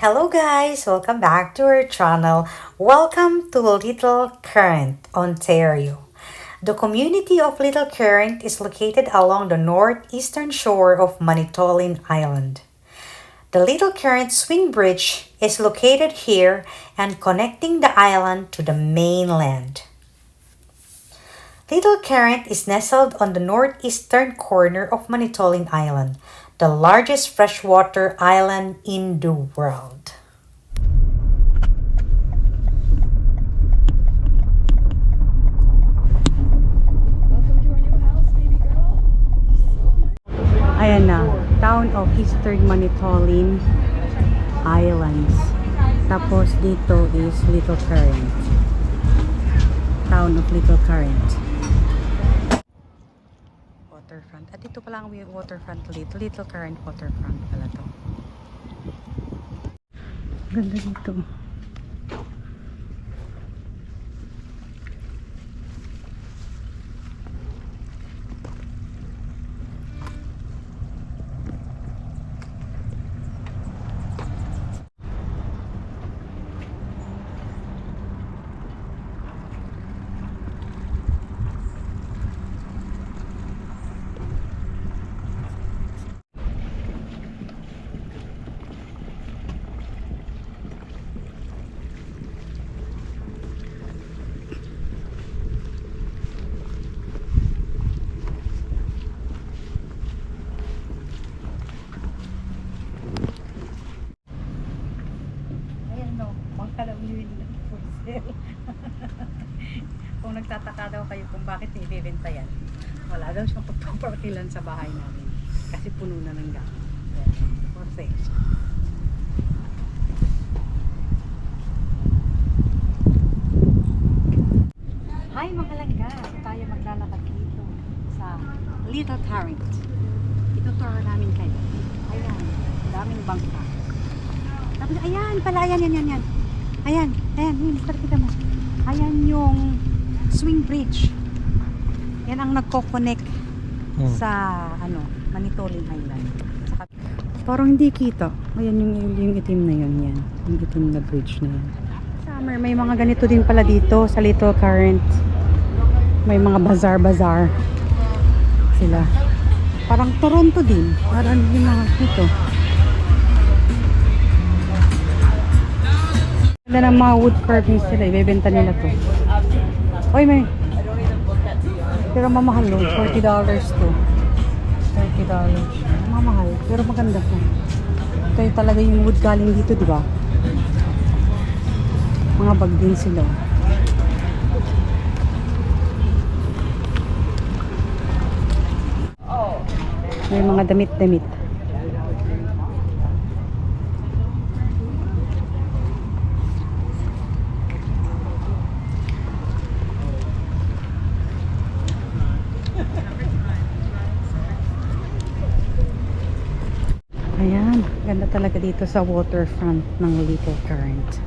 Hello guys! Welcome back to our channel. Welcome to Little Current, Ontario. The community of Little Current is located along the northeastern shore of Manitoulin Island. The Little Current Swing Bridge is located here and connecting the island to the mainland. Little Current is nestled on the northeastern corner of Manitoulin Island, the largest freshwater island in the world. Welcome to our new house, baby girl. Ayan na, town of Eastern Manitoulin Islands. Tapos dito is Little Current. Town of Little Current. Waterfront. At ito pala ang waterfrnt, Little Current waterfront pala to. Ganda dito. For sale. Kung nagtataka daw kayo kung bakit ibebenta yan, wala daw siyang pagpaparkilan sa bahay namin kasi puno na ng gamit. For sale. Hi mga langga! Tayo maglalakad dito sa Little Current. Itutour namin kayo. Ayan, daming bangka. Tapos ayan pala, yan. Ayan, yun, kita mo. Ayan yung swing bridge. Yan ang nagko-connect sa Manitoulin Island. Parang hindi kita. Ayan yung itim na yun, yan. Yung itim na bridge na yan. Summer, may mga ganito din pala dito sa Little Current. May mga bazaar sila. Parang Toronto din. Parang yung mga dito. Ganda ng mga wood carvings sila, ibebenta nila to. Oy, may. Pero mamahal no, $40 to. $30. Mamahal, pero maganda to. Ito yung talaga yung wood galing dito, di ba? Mga bag din sila. May mga damit-damit. Ayan, ganda talaga dito sa waterfront ng Little Current.